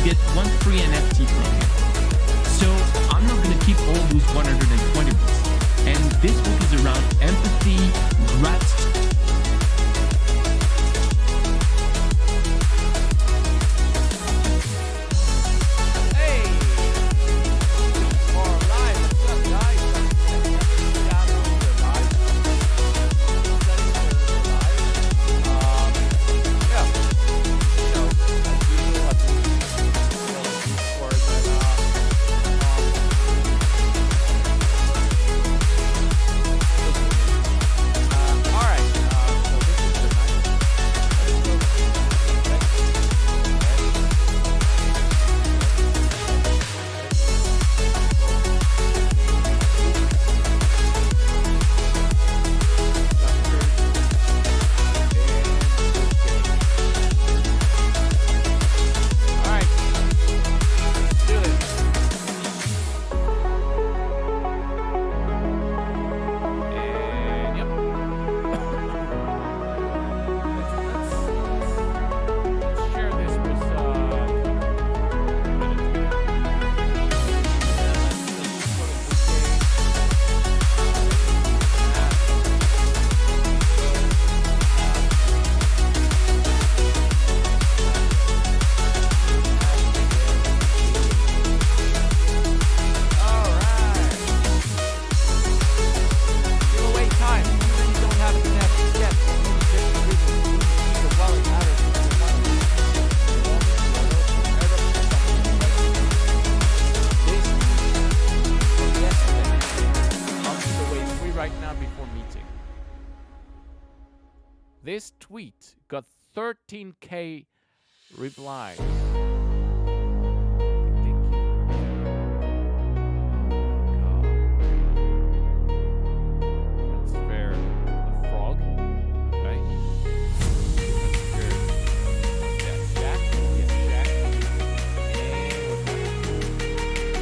get one free NFT from me. So I'm not going to keep all those 120 books. And this book is around empathy, gratitude. This tweet got 13K replies. Thank you. Oh my god. Transfer the frog. Okay. Transfer. Yeah, Jack. Yeah, Jack. And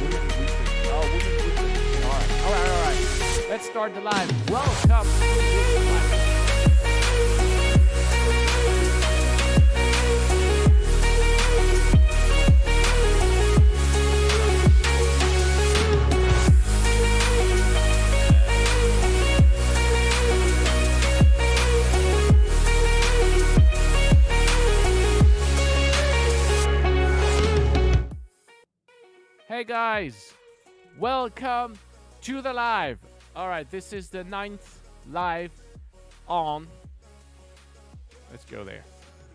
Women Weekly. Alright. Let's start the live. Welcome to this live. Hey guys, welcome to the live. All right, this is the 9th live on. Let's go there.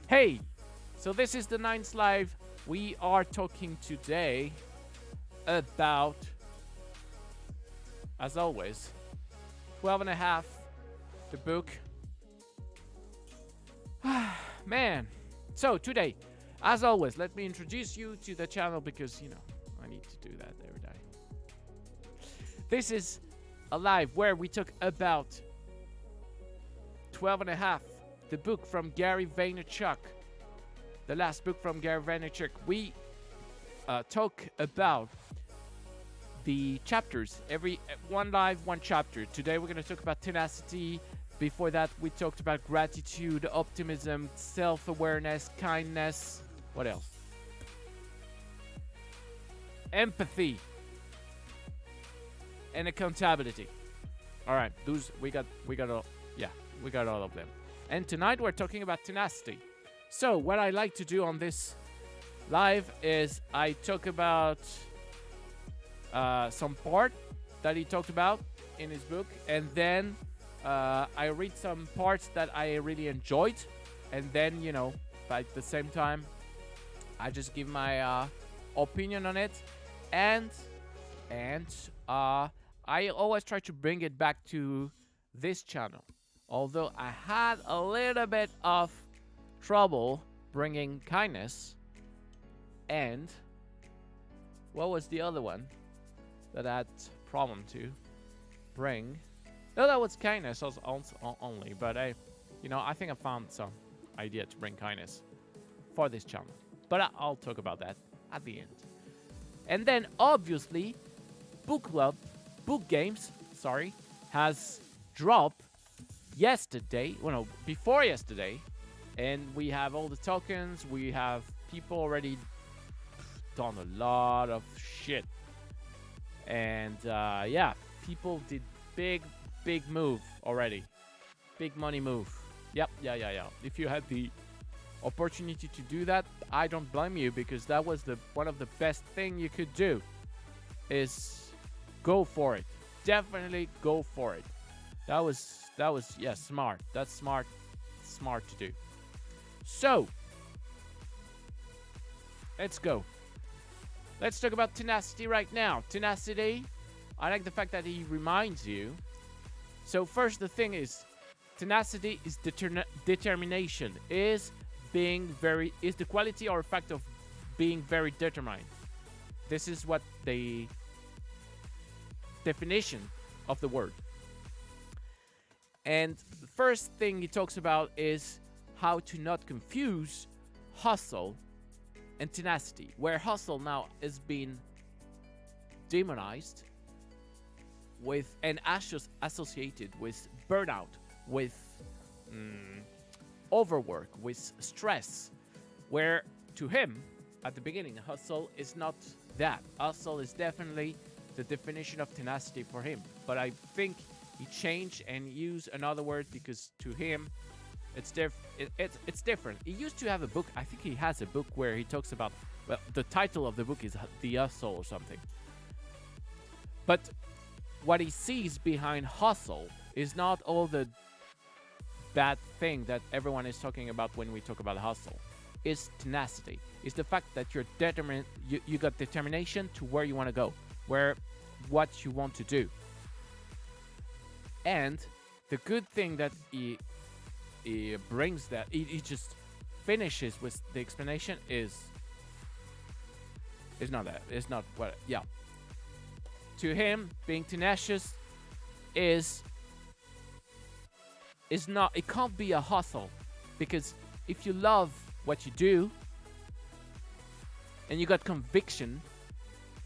Hey, so this is the 9th live. We are talking today about, as always, 12 and a half, the book. Man, so today, as always, let me introduce you to the channel because, you know, I need to do that every day. This is a live where we talk about 12 and a half, the book from Gary Vaynerchuk. The last book from Gary Vaynerchuk. We talk about the chapters. Every one live, one chapter. Today we're going to talk about tenacity. Before that, we talked about gratitude, optimism, self-awareness, kindness. What else? Empathy and accountability. All right, those we got all. Yeah, we got all of them. And tonight we're talking about tenacity. So what I like to do on this live is I talk about some part that he talked about in his book, and then I read some parts that I really enjoyed, and then, you know, at the same time I just give my opinion on it. And I always try to bring it back to this channel. Although I had a little bit of trouble bringing kindness. And what was the other one that I had problem to bring? No, that was kindness only. But I think I found some idea to bring kindness for this channel. But I'll talk about that at the end. And then obviously, Book Games, has dropped yesterday. Well, no, before yesterday, and we have all the tokens. We have people already done a lot of shit. And yeah, people did big move already. Big money move. Yep, yeah. If you had the opportunity to do that, I don't blame you, because that was the one of the best thing you could do, is go for it. Definitely go for it. That was yeah, smart. That's smart to do. So let's go. Let's talk about tenacity right now. Tenacity, I like the fact that he reminds you. So first, the thing is, tenacity is determination. Is the quality or fact of being very determined. This is what the definition of the word. And the first thing he talks about is how to not confuse hustle and tenacity, where hustle now is being demonized with and associated with burnout, with overwork, with stress, where to him at the beginning, hustle is not that. Hustle is definitely the definition of tenacity for him, but I think he changed and used another word, because to him it's different. He used to have a book. I think he has a book where he talks about, well, the title of the book is The Hustle or something. But what he sees behind hustle is not all the bad thing that everyone is talking about when we talk about hustle. It's tenacity. It's the fact that you're determined. You got determination to where you want to go, what you want to do. And the good thing that he brings, that he just finishes with the explanation, is not that. It's not what. Yeah. To him, being tenacious is not. It can't be a hustle, because if you love what you do and you got conviction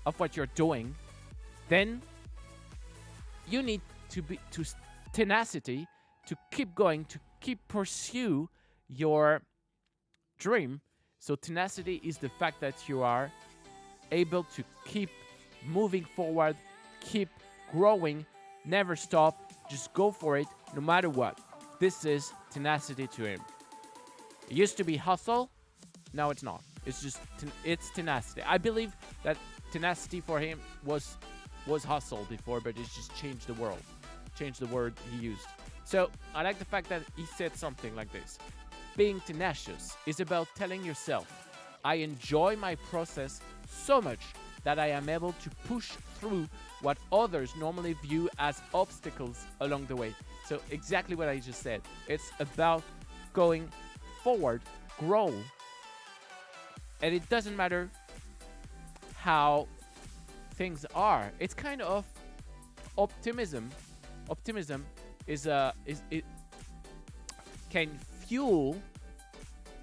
of what you're doing, then you need to tenacity to keep going, to keep pursue your dream. So tenacity is the fact that you are able to keep moving forward, keep growing, never stop, just go for it no matter what. This is tenacity to him. It used to be hustle, now it's not. It's just it's tenacity. I believe that tenacity for him was hustle before, but it's just changed the world. Changed the word he used. So I like the fact that he said something like this. Being tenacious is about telling yourself, I enjoy my process so much that I am able to push through what others normally view as obstacles along the way. So exactly what I just said. It's about going forward, grow, and it doesn't matter how things are. It's kind of optimism. Optimism is it can fuel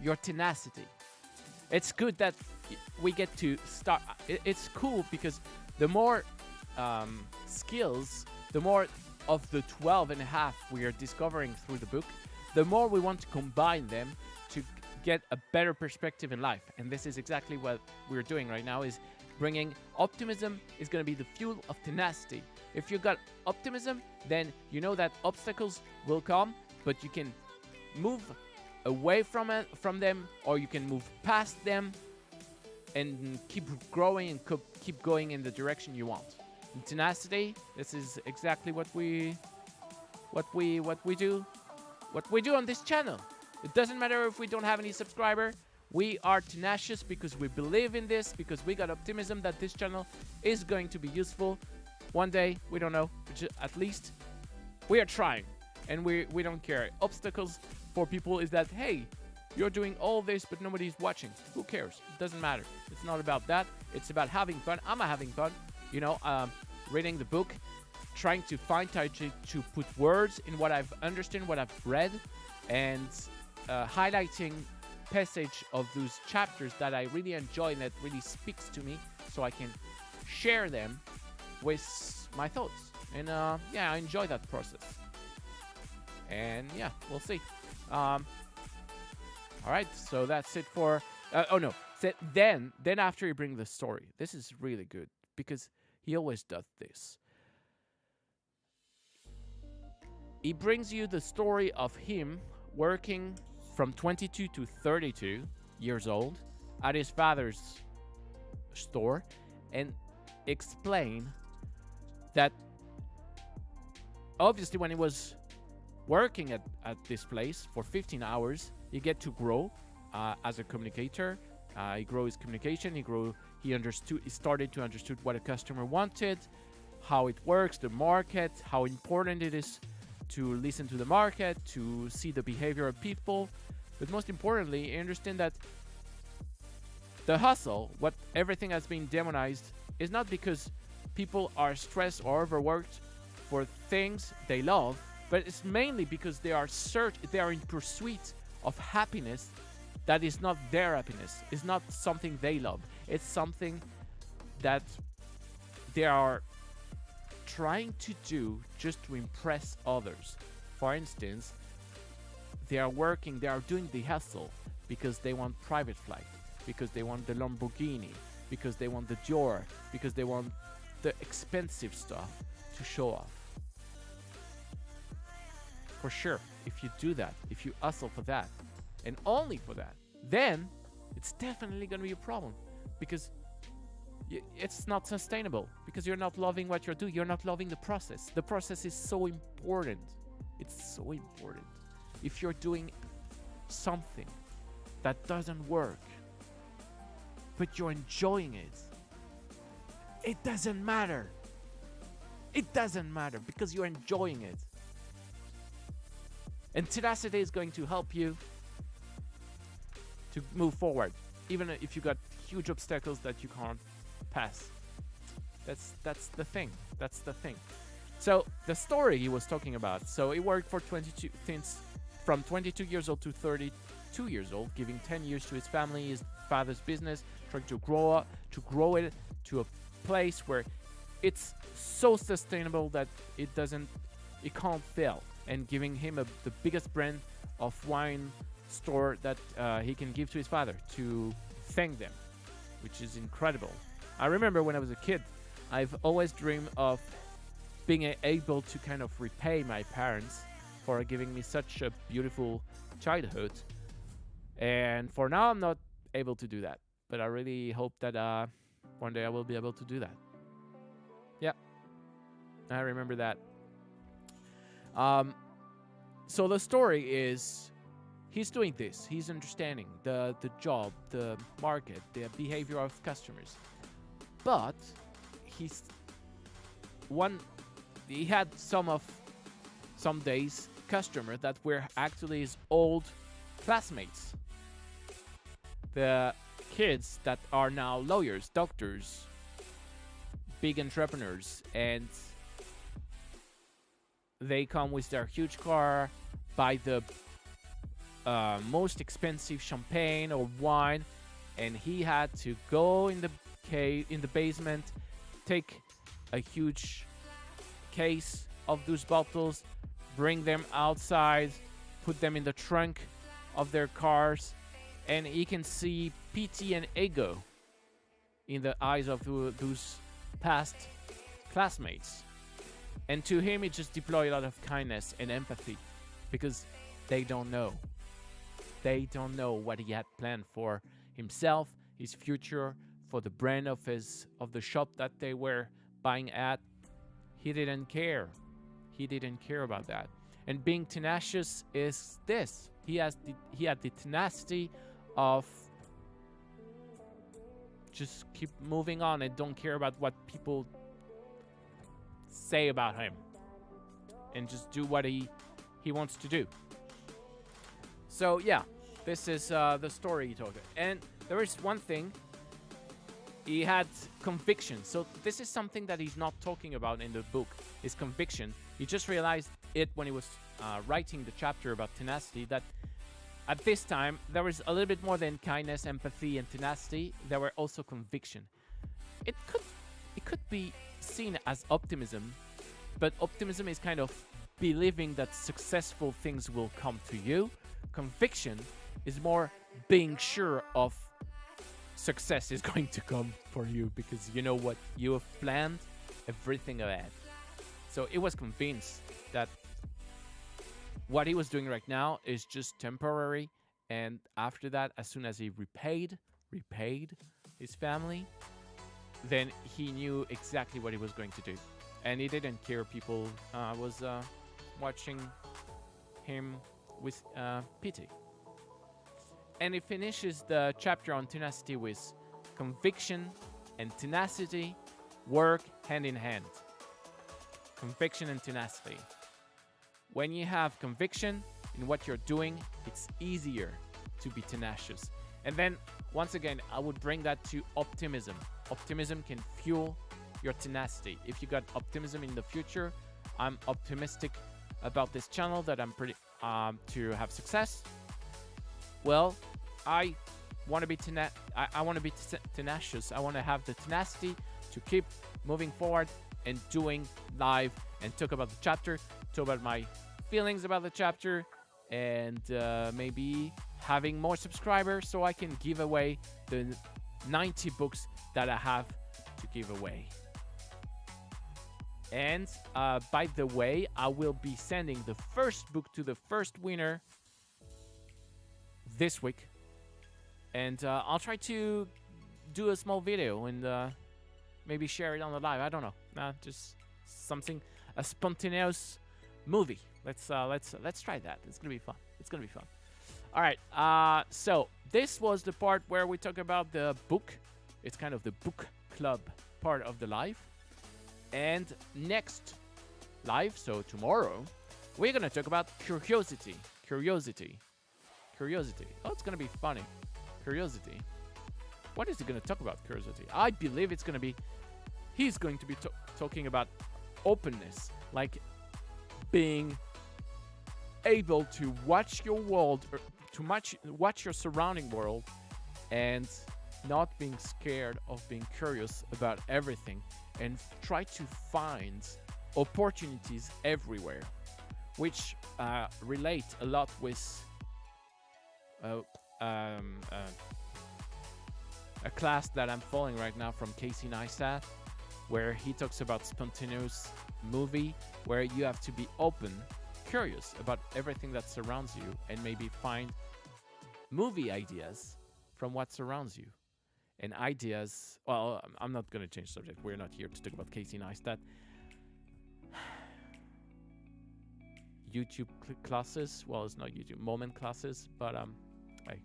your tenacity. It's good that we get to start. It's cool because the more skills, the more of the 12 and a half we are discovering through the book, the more we want to combine them to get a better perspective in life. And this is exactly what we're doing right now, is bringing optimism is going to be the fuel of tenacity. If you got optimism, then you know that obstacles will come, but you can move away from them, or you can move past them and keep growing and keep going in the direction you want. And tenacity, this is exactly what we do on this channel. It doesn't matter if we don't have any subscriber. We are tenacious because we believe in this, because we got optimism that this channel is going to be useful one day. We don't know, but at least we are trying, and we don't care. Obstacles for people is that, hey, you're doing all this but nobody's watching. Who cares? It doesn't matter. It's not about that. It's about having fun. I'm having fun, reading the book, trying to find to put words in what I've understood, what I've read, and highlighting passage of those chapters that I really enjoy and that really speaks to me, so I can share them with my thoughts. And I enjoy that process. And we'll see. All right, so that's it for Then after you bring the story, this is really good because he always does this. He brings you the story of him working from 22 to 32 years old at his father's store and explain that obviously when he was working at this place for 15 hours, he get to grow as a communicator. He grow his communication. He understood. He started to understood what a customer wanted, how it works, the market, how important it is to listen to the market, to see the behavior of people. But most importantly, he understand that the hustle, what everything has been demonized, is not because people are stressed or overworked for things they love, but it's mainly because they are in pursuit of happiness that is not their happiness. It's not something they love. It's something that they are trying to do just to impress others. For instance, they are doing the hustle because they want private flight, because they want the Lamborghini, because they want the Dior, because they want the expensive stuff to show off. For sure, if you do that, if you hustle for that, and only for that, then it's definitely going to be a problem because it's not sustainable, because you're not loving what you're doing. You're not loving the process. The process is so important. It's so important. If you're doing something that doesn't work, but you're enjoying it, it doesn't matter. It doesn't matter because you're enjoying it. And tenacity is going to help you to move forward, even if you got huge obstacles that you can't pass. That's the thing. That's the thing. So the story he was talking about. So he worked for 22 things from 22 years old to 32 years old, giving 10 years to his family, his father's business, trying to grow it to a place where it's so sustainable that it can't fail, and giving him the biggest brand of wine store that he can give to his father to thank them, which is incredible. I remember when I was a kid, I've always dreamed of being able to kind of repay my parents for giving me such a beautiful childhood. And for now, I'm not able to do that. But I really hope that one day I will be able to do that. Yeah, I remember that. So the story is he's doing this. He's understanding the job, the market, the behavior of customers. But he had some days customers that were actually his old classmates. The kids that are now lawyers, doctors, big entrepreneurs, and they come with their huge car, buy the most expensive champagne or wine, and he had to go in the basement, take a huge case of those bottles, bring them outside, put them in the trunk of their cars, and he can see pity and ego in the eyes of those past classmates. And to him, it just deployed a lot of kindness and empathy, because they don't know. They don't know what he had planned for himself, his future, for the brand of the shop that they were buying at. He didn't care. He didn't care about that. And being tenacious is this. He had the tenacity of just keep moving on and don't care about what people say about him, and just do what he wants to do. So yeah, this is the story he told. And there is one thing. He had conviction. So this is something that he's not talking about in the book, his conviction. He just realized it when he was writing the chapter about tenacity, that at this time there was a little bit more than kindness, empathy, and tenacity. There were also conviction. It could be seen as optimism, but optimism is kind of believing that successful things will come to you. Conviction is more being sure of success is going to come for you because you know what? You have planned everything ahead. So he was convinced that what he was doing right now is just temporary. And after that, as soon as he repaid his family, then he knew exactly what he was going to do. And he didn't care people was watching him with pity. And he finishes the chapter on tenacity with conviction and tenacity work hand in hand. Conviction and tenacity. When you have conviction in what you're doing, it's easier to be tenacious. And then, once again, I would bring that to optimism. Optimism can fuel your tenacity. If you got optimism in the future, I'm optimistic about this channel that I'm pretty to have success. Well, I want to be I want to be tenacious. I want to have the tenacity to keep moving forward and doing live and talk about the chapter, talk about my feelings about the chapter, and maybe having more subscribers so I can give away the 90 books that I have to give away. And by the way, I will be sending the first book to the first winner this week. And I'll try to do a small video and maybe share it on the live. I don't know. Just something, a spontaneous movie. Let's try that. It's gonna be fun. It's gonna be fun. All right. So this was the part where we talk about the book. It's kind of the book club part of the live. And next live, so tomorrow, we're gonna talk about curiosity. Curiosity. Oh, it's gonna be funny. Curiosity. What is he gonna talk about? Curiosity. I believe it's gonna be. He's going to be talking about openness, like being able to watch your world, or to watch your surrounding world, and not being scared of being curious about everything, and try to find opportunities everywhere, which relate a lot with a class that I'm following right now from Casey Neistat, where he talks about spontaneous movie, where you have to be open, curious about everything that surrounds you, and maybe find movie ideas from what surrounds you. And ideas, well, I'm not going to change subject. We're not here to talk about Casey Neistat. YouTube classes, well, it's not YouTube, moment classes, but hey.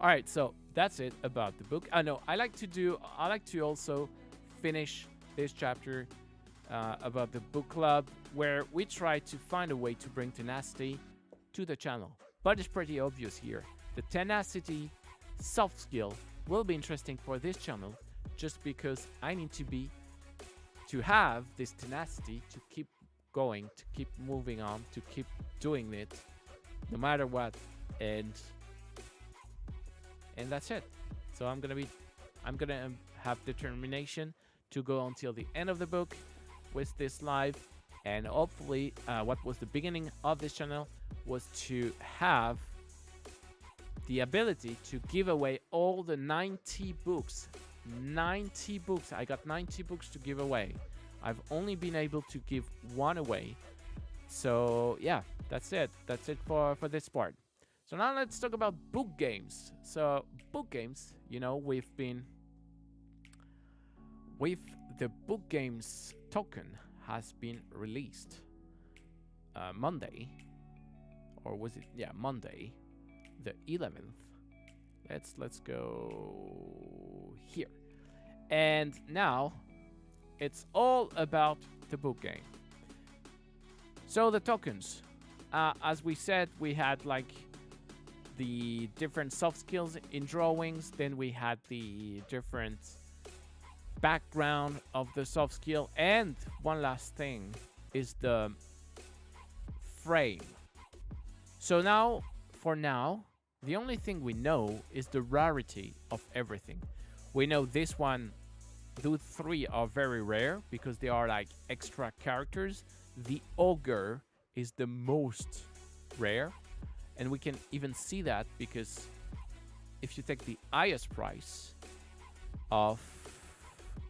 All right, so that's it about the book. I know I like to also finish this chapter about the book club, where we try to find a way to bring tenacity to the channel. But it's pretty obvious here. The tenacity soft skill will be interesting for this channel, just because I need to have this tenacity to keep going, to keep moving on, to keep doing it no matter what, and that's it. So I'm gonna have determination to go until the end of the book with this live, and hopefully what was the beginning of this channel was to have the ability to give away all the 90 books. 90 books. I got 90 books to give away. I've only been able to give one away. So yeah, that's it. That's it for this part. So now let's talk about book games. So book games, you know, with the book games token has been released Monday, or was it? Yeah, Monday, the 11th. Let's go here. And now it's all about the book game. So the tokens, as we said, we had like the different soft skills in drawings, then we had the different background of the soft skill, and one last thing is the frame. So now, for now, the only thing we know is the rarity of everything. We know this one, those three are very rare because they are like extra characters. The ogre is the most rare, and we can even see that because if you take the highest price, of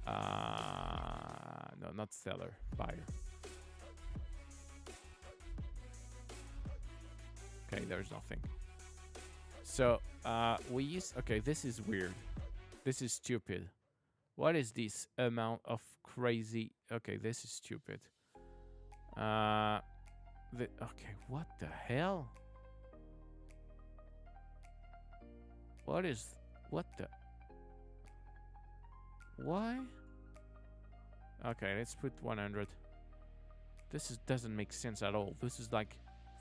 no, not seller, buyer. Okay, there's nothing. So we use, okay, this is weird. This is stupid. What is this amount of crazy? Okay, this is stupid. Okay, what the hell? What the? Why? Okay, let's put 100. Doesn't make sense at all. This is like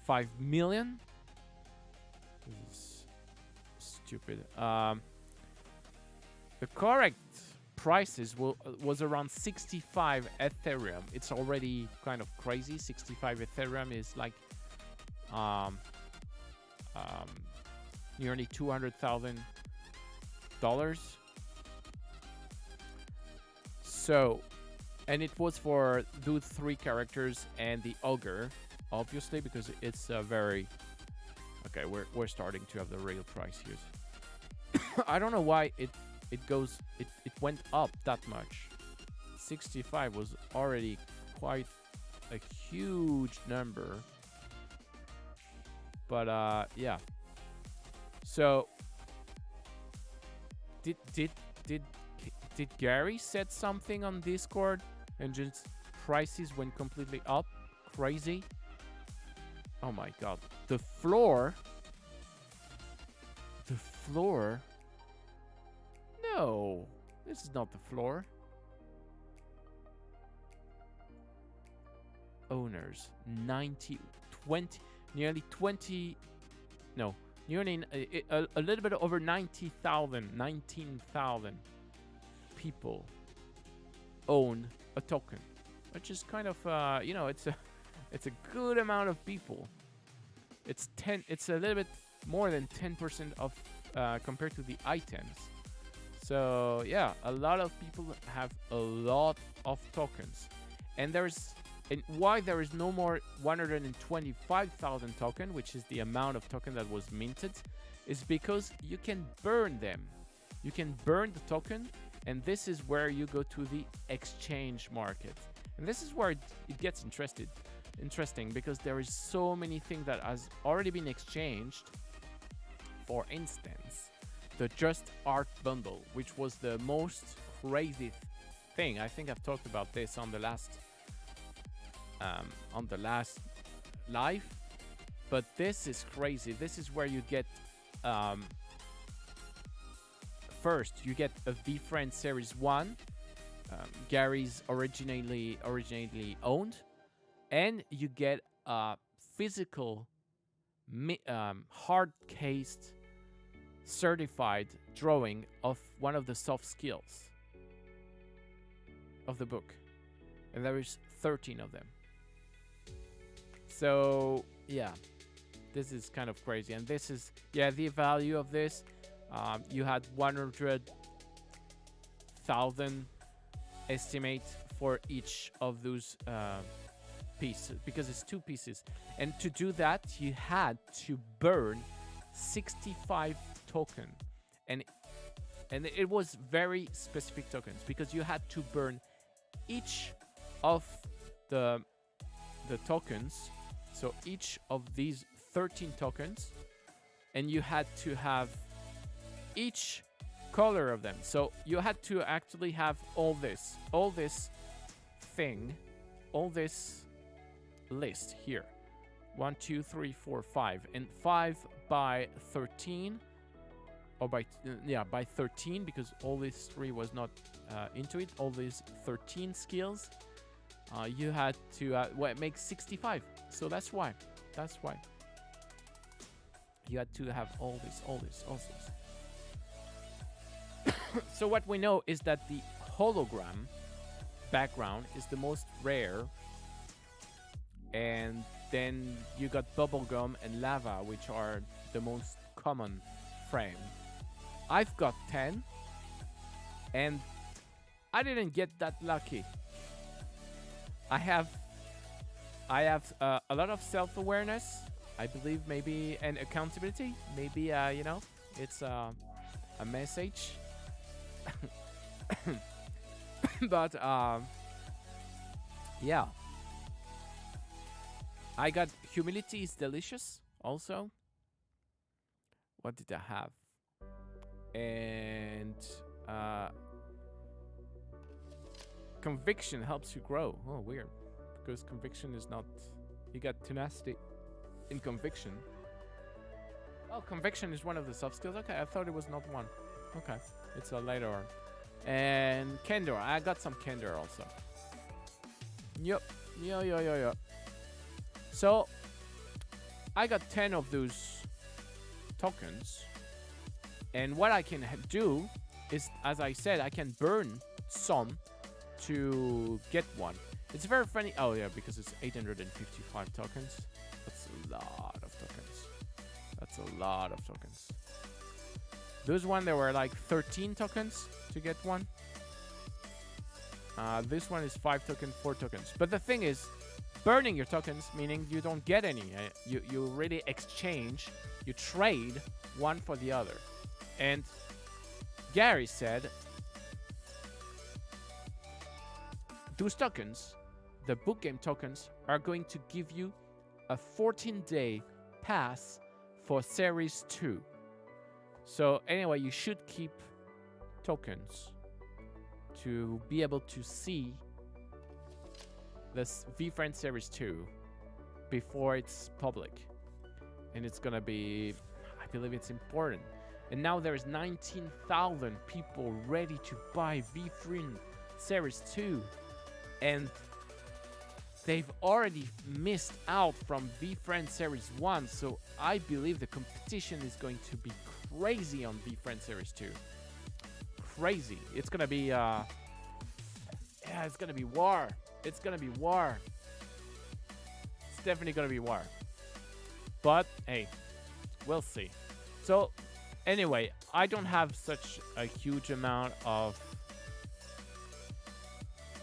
5 million. This is stupid. The correct prices was around 65 Ethereum. It's already kind of crazy. 65 Ethereum is like nearly $200,000. So, and it was for those 3 characters and the ogre, obviously, because it's a very okay. We're starting to have the real price here. I don't know why it went up that much. 65 was already quite a huge number. But yeah. So did Gary said something on Discord and just prices went completely up? Crazy. Oh my god. The floor. No, this is not the floor. Owners 90 20 nearly 20 no nearly a little bit over 19,000 people own a token, which is kind of you know, it's a good amount of people. It's a little bit more than 10% of compared to the items. So yeah, a lot of people have a lot of tokens, and why there is no more 125,000 token, which is the amount of token that was minted, is because you can burn them. You can burn the token, and this is where you go to the exchange market, and this is where it gets interesting because there is so many things that has already been exchanged. For instance, the Just Art bundle, which was the most crazy thing. I think I've talked about this on the last live, but this is crazy. This is where you get first you get a VeeFriend Series 1, Gary's originally owned, and you get a physical hard-cased certified drawing of one of the soft skills of the book, and there is 13 of them. So yeah, this is kind of crazy, and this is the value of this. You had 100,000 estimate for each of those pieces, because it's 2 pieces, and to do that you had to burn 65 token, and it was very specific tokens, because you had to burn each of the tokens, so each of these 13 tokens, and you had to have each color of them. So you had to actually have all this thing, all this list here, 1 2 3 4 5, and 5 by 13, or by 13, because all these 3 was not into it. All these 13 skills, you had to well, it makes 65. So that's why you had to have all this. So what we know is that the hologram background is the most rare, and then you got bubblegum and lava, which are the most common frame. I've got 10, and I didn't get that lucky. I have a lot of self-awareness, I believe, maybe, and accountability. Maybe you know, it's a message But yeah, I got humility is delicious also. What did I have? And uh, conviction helps you grow. Oh, weird. Because conviction is not. You got tenacity in conviction. Oh, conviction is one of the soft skills. Okay, I thought it was not one. Okay, it's a later on. And candor. I got some candor also. Yup. Yeah. So, I got 10 of those tokens. And what I can do is, as I said, I can burn some to get one. It's very funny. Oh, yeah, because it's 855 tokens. That's a lot of tokens. That's a lot of tokens. Those one, there were like 13 tokens to get one. This one is 5 tokens, 4 tokens. But the thing is, burning your tokens, meaning you don't get any. You really exchange, you trade one for the other. And Gary said, those tokens, the book game tokens, are going to give you a 14-day pass for Series 2. So anyway, you should keep tokens to be able to see this VFriend Series 2 before it's public. And it's gonna be, I believe it's important. And now there's 19,000 people ready to buy VFriend Series 2. And they've already missed out from VFriend Series 1. So I believe the competition is going to be crazy on VFriend Series 2. Crazy. It's gonna be, yeah, it's gonna be war. It's gonna be war. It's definitely gonna be war. But, hey, we'll see. So, anyway, I don't have such a huge amount of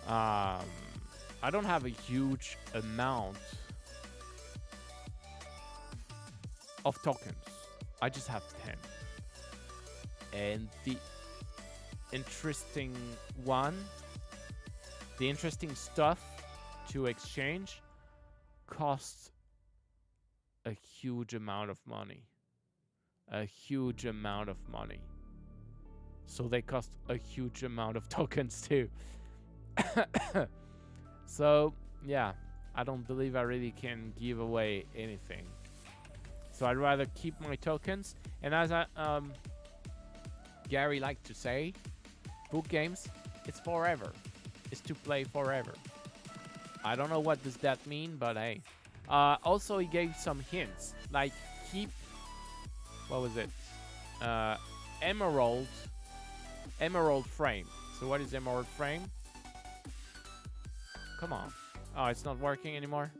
I don't have a huge amount of tokens. I just have 10. And the interesting stuff to exchange costs a huge amount of money. A huge amount of money. So they cost a huge amount of tokens too. So, yeah, I don't believe I really can give away anything. So I'd rather keep my tokens. And as Gary liked to say, book games, it's forever. It's to play forever. I don't know what does that mean, but hey. Also, he gave some hints. Like, keep... What was it? Emerald frame. So what is emerald frame? Come on. Oh, it's not working anymore?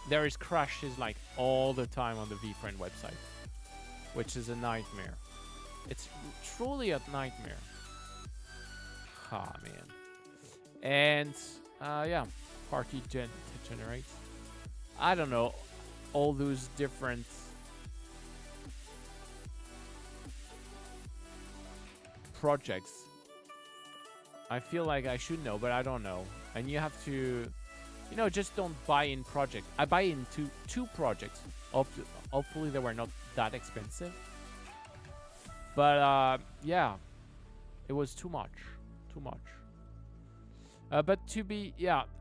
There is crashes like all the time on the VFriend website, which is a nightmare. It's truly a nightmare. Ah, man. And, yeah, party generate. I don't know, all those different projects. I feel like I should know, but I don't know. And you have to, just don't buy in project. I buy into 2 projects. Hopefully they were not that expensive. But yeah, it was too much. But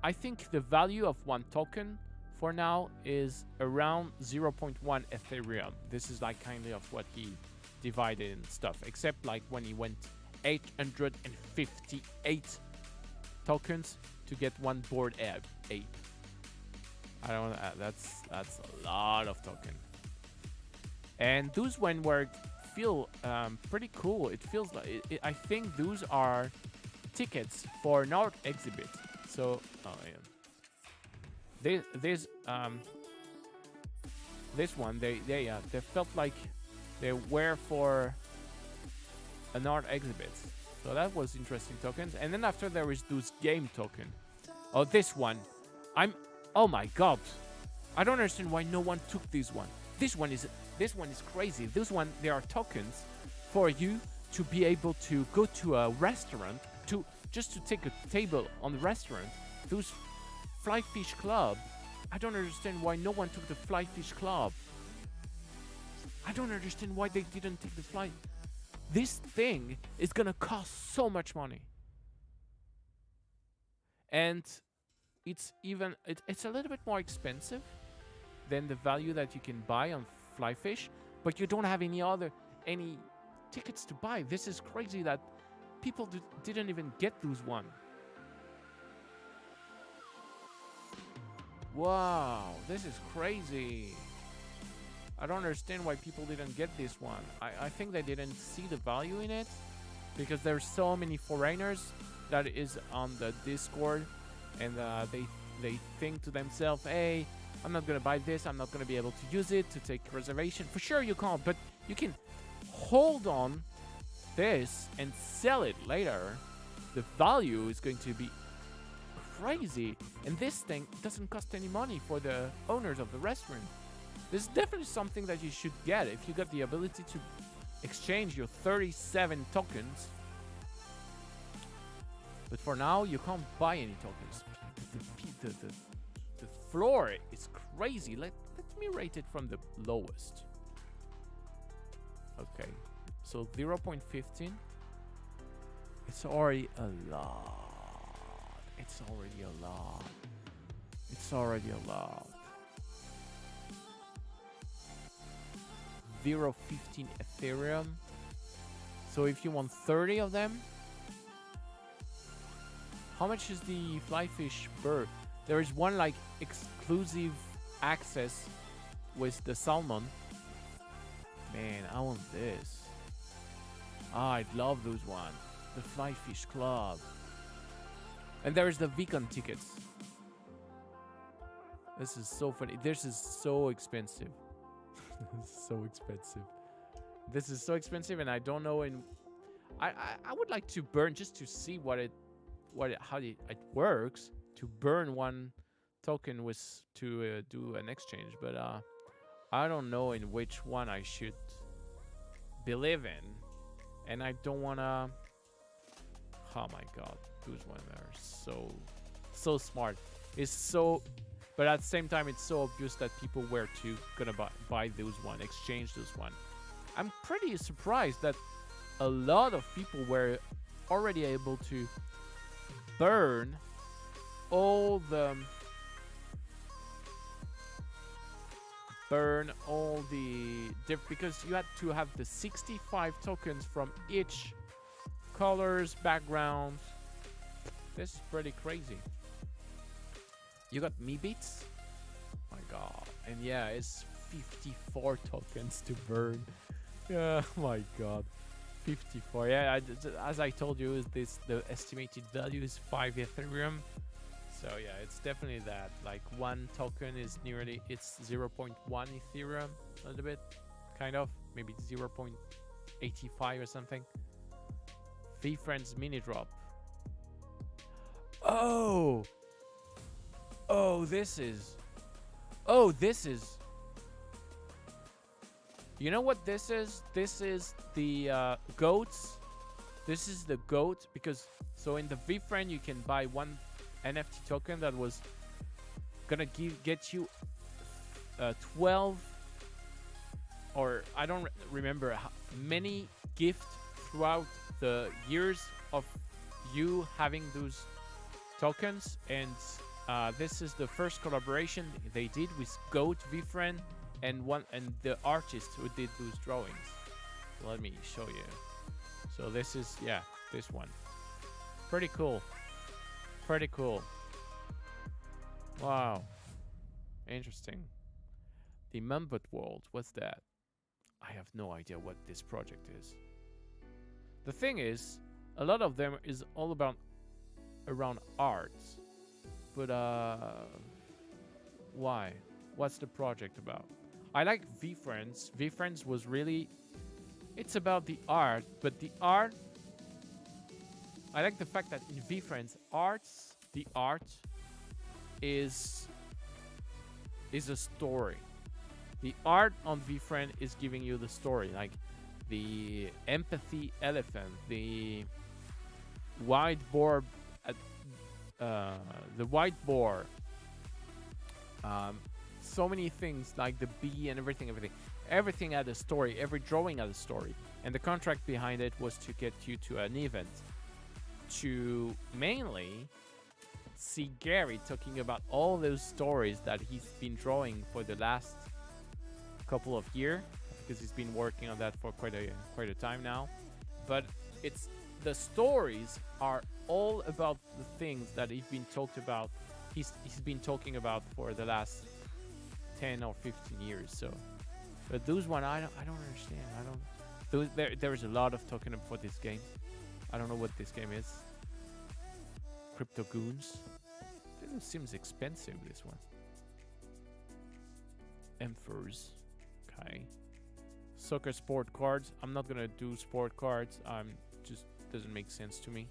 I think the value of 1 token for now is around 0.1 Ethereum. This is like kind of what he divided and stuff, except like when he went 858 tokens to get 1 Bored Ape. I don't know, that's a lot of token. And those one feel pretty cool. It feels like I think those are tickets for an art exhibit. So this one they felt like they were for an art exhibit. So that was interesting tokens. And then after there is those game token. Oh, this one. Oh my god. I don't understand why no one took this one. This one is crazy. This one, there are tokens for you to be able to go to a restaurant, to just to take a table on the restaurant. Those Fly Fish Club, I don't understand why no one took the Fly Fish Club. I don't understand why they didn't take the fly. This thing is gonna cost so much money. And it's a little bit more expensive than the value that you can buy on Fly Fish, but you don't have any tickets to buy. This is crazy that people didn't even get those one. Wow, this is crazy. I don't understand why people didn't get this one. I think they didn't see the value in it because there's so many foreigners that is on the Discord, and they think to themselves, hey, I'm not gonna buy this, I'm not gonna be able to use it to take reservation. For sure you can't, but you can hold on this and sell it later. The value is going to be crazy, and this thing doesn't cost any money for the owners of the restaurant. This is definitely something that you should get if you got the ability to exchange your 37 tokens. But for now, you can't buy any tokens. The floor is crazy. Let me rate it from the lowest. Okay, so 0.15. It's already a lot. It's already a lot. It's already a lot. 0.15 Ethereum. So if you want 30 of them, how much is the Flyfish bird? There is one like exclusive access with the salmon. Man, I want this. Ah, I'd love those one. The Flyfish Club. And there's the Beacon tickets. This is so funny. This is so expensive. This is so expensive. This is so expensive, and I don't know. I would like to burn just to see how it works. To burn one token with to do an exchange, but I don't know in which one I should believe in, and I don't wanna. Oh my god, those ones are so smart. It's so, but at the same time, it's so obvious that people were gonna buy those one, exchange those one. I'm pretty surprised that a lot of people were already able to burn all the because you had to have the 65 tokens from each colors, background. This is pretty crazy. You got me beats? My god. And yeah, it's 54 tokens to burn. Yeah, my god. 54. Yeah, as I told you, the estimated value is 5 Ethereum. So yeah, it's definitely that. Like one token is it's 0.1 Ethereum, a little bit, kind of, maybe 0.85 or something. VeeFriends mini drop. Oh, this is. You know what this is? This is the goats. This is the goat because so in the VeeFriend you can buy one NFT token that was gonna get you 12 or I don't remember how many gifts throughout the years of you having those tokens, and this is the first collaboration they did with Goat VeeFriend and the artist who did those drawings. So let me show you. So this is this one. Pretty cool. Pretty cool. Wow. Interesting. The Mambot World, what's that? I have no idea what this project is. The thing is, a lot of them is all around art. But why? What's the project about? I like VeeFriends. VeeFriends was really, it's about the art, but the art, I like the fact that in VeeFriends, the art is a story. The art on VeeFriend is giving you the story. Like the empathy elephant, the white boar, uh, the white boar. Um, so many things like the bee and everything had a story. Every drawing had a story, and the contract behind it was to get you to an event to mainly see Gary talking about all those stories that he's been drawing for the last couple of years, because he's been working on that for quite a time now. But it's the stories are all about the things that he's been talked about. He's been talking about for the last 10 or 15 years. So, but those one I don't understand. I don't. There's a lot of talking for this game. I don't know what this game is. Crypto Goons. It seems expensive, this one. Emperors. Okay. Soccer sport cards. I'm not gonna do sport cards. Just doesn't make sense to me.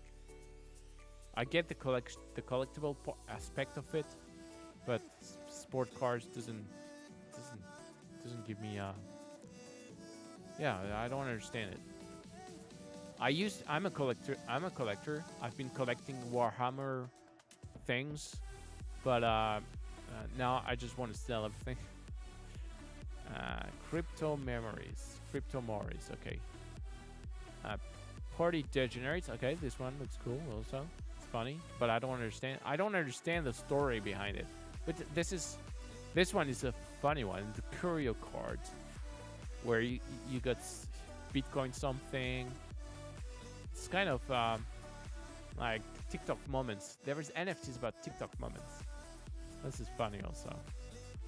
I get the collectible aspect of it, but sport cards doesn't give me yeah, I don't understand it. I'm a collector. I've been collecting Warhammer things, but now I just want to sell everything. Crypto memories. Okay. Party degenerates. Okay, this one looks cool also. It's funny, but I don't understand the story behind it. But this one is a funny one. The curio card, where you got Bitcoin something. It's kind of like TikTok moments. There was NFTs about TikTok moments. This is funny also.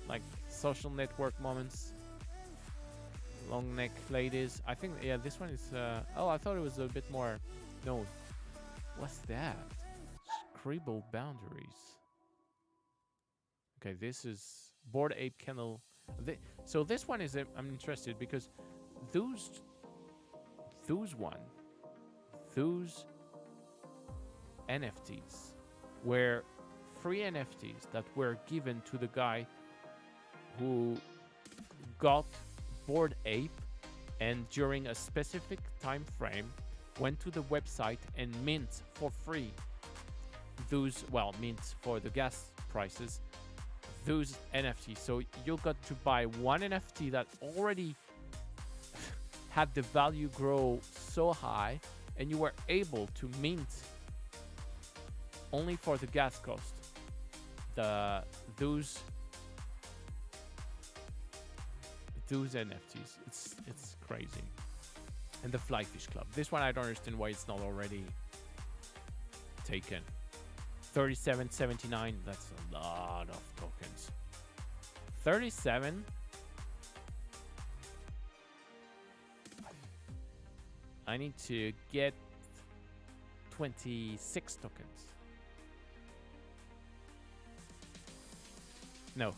Like social network moments. Long neck ladies. I think, yeah, this one is... oh, I thought it was a bit more... No. What's that? Scribble boundaries. Okay, this is Bored Ape Kennel. So this one is... I'm interested because those NFTs were free NFTs that were given to the guy who got Bored Ape, and during a specific time frame went to the website and mint for free those, well, mint for the gas prices, those NFTs. So you got to buy one NFT that already had the value grow so high, and you were able to mint only for the gas cost those NFTs. It's crazy. And the Flyfish Club. This one I don't understand why it's not already taken. 37.79. That's a lot of tokens. 37. I need to get 26 tokens. No,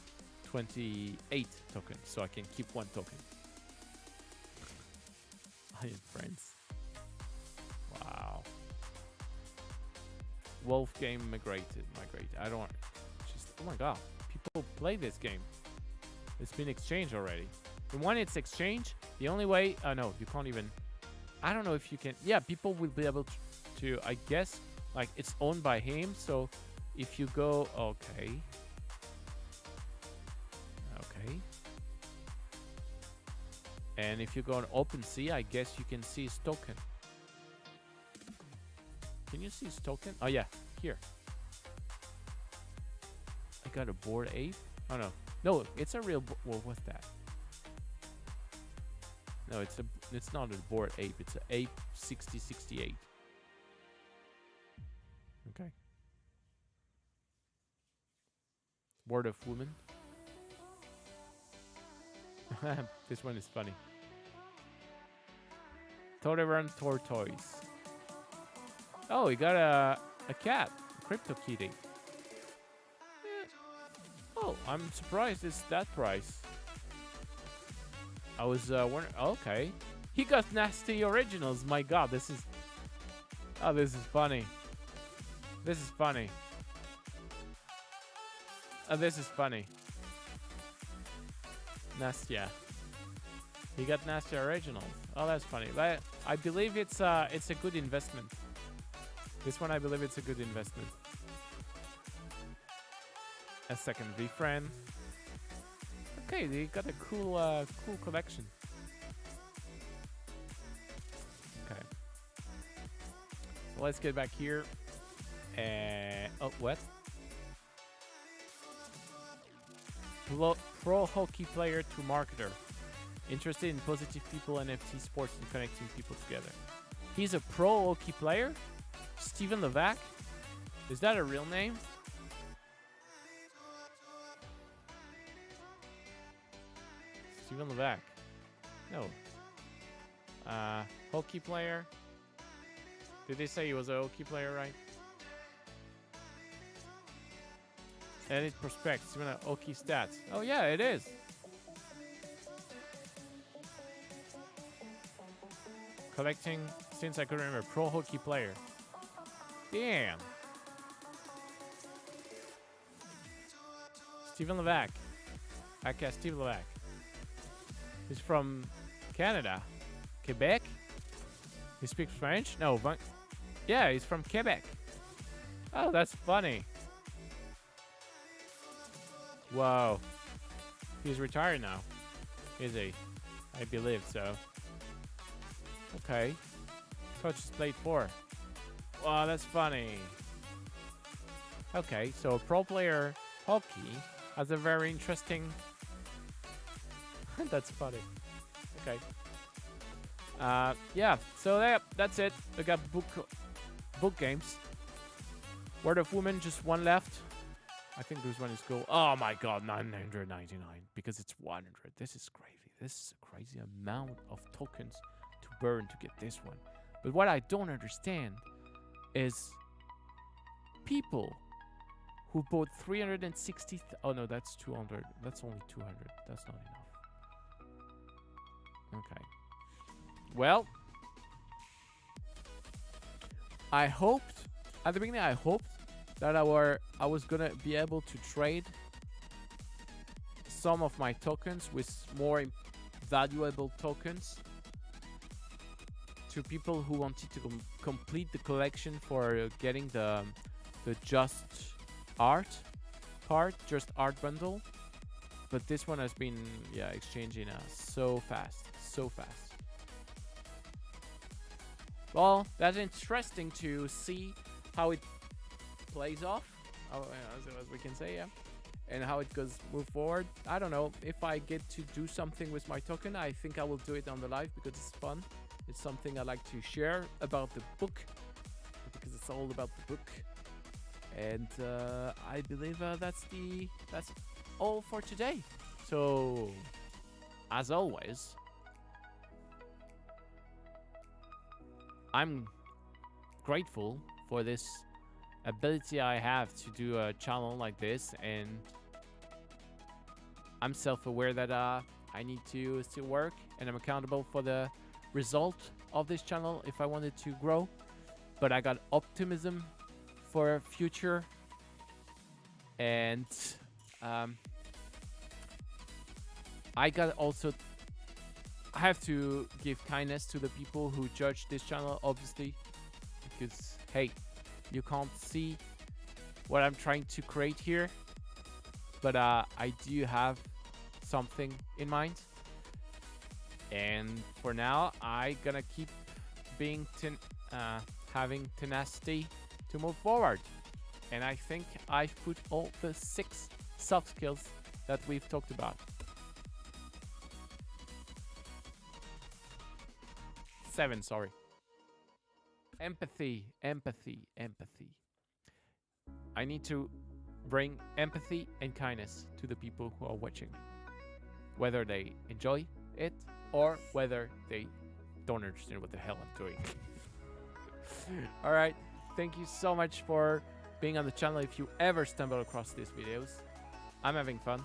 28 tokens, so I can keep one token. I am friends. Wow. Wolf game migrate. I don't just, oh my god, people play this game. It's been exchanged already. And when it's exchanged, the only way, no, you can't even, I don't know if you can, yeah, people will be able to I guess, like, it's owned by him, so if you go, okay. And if you go on OpenSea, I guess you can see his token. Can you see his token? Oh yeah, here. I got a Bored Ape. Oh no, no, it's a real. Well, what's that? No, it's not a Bored Ape. It's an Ape 6068. Okay. Word of Woman. This one is funny. Toreran Tortoise. Oh, he got a cat. A Crypto Kitty. Yeah. Oh, I'm surprised it's that price. I was wondering. Okay. He got Nasty Originals. My god, this is... Oh, this is funny. This is funny. Oh, this is funny. Nastia. He got nasty originals. Oh, that's funny. But I believe it's a good investment. This one, I believe it's a good investment. A second refriend. Okay, they got a cool collection. Okay. So let's get back here. Oh, what? Pro hockey player to marketer. Interested in positive people, NFT, sports, and connecting people together. He's a pro hockey player? Steven Levac? Is that a real name? Steven Levac. No. Hockey player. Did they say he was a hockey player, right? Edit prospects. Even hockey stats. Oh yeah, it is. Collecting since I could remember. Pro hockey player. Damn. Steven Levac. aka Steve Levac. He's from Canada. Quebec? He speaks French? No, yeah, he's from Quebec. Oh, that's funny. Wow. He's retired now. Is he? I believe so. Okay. Coach has played 4. Wow, that's funny. Okay, so pro player hockey has a very interesting... That's funny. Okay. Yeah, so that's it. We got book games. Word of Woman, just one left. I think this one is cool. Oh my god, 999 because it's 100. This is crazy. This is a crazy amount of tokens to burn to get this one. But what I don't understand is people who bought 360. Oh no, that's 200. That's only 200. That's not enough. Okay. Well, I hoped at the beginning. I hoped that I was gonna be able to trade some of my tokens with more valuable tokens to people who wanted to complete the collection for getting the just art part, just art bundle. But this one has been exchanging so fast. Well, that's interesting to see how it plays off, as we can say, yeah, and how it goes move forward. I don't know if I get to do something with my token. I think I will do it on the live because it's fun. It's something I like to share about the book because it's all about the book. And I believe that's all for today. So, as always, I'm grateful for this ability I have to do a channel like this, and I'm self-aware that I need to still work, and I'm accountable for the result of this channel if I wanted to grow. But I got optimism for future, and I have to give kindness to the people who judge this channel, obviously, because hey, you can't see what I'm trying to create here, but I do have something in mind, and for now I gonna keep being having tenacity to move forward. And I think I've put all the 6 soft skills that we've talked about. 7, sorry. Empathy. I need to bring empathy and kindness to the people who are watching me, whether they enjoy it or whether they don't understand what the hell I'm doing. All right, thank you so much for being on the channel. If you ever stumble across these videos, I'm having fun.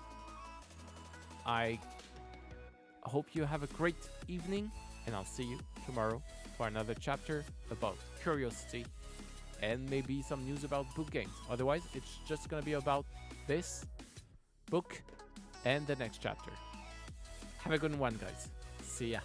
I hope you have a great evening, and I'll see you tomorrow for another chapter about curiosity and maybe some news about book games. Otherwise, it's just gonna be about this book and the next chapter. Have a good one, guys. See ya.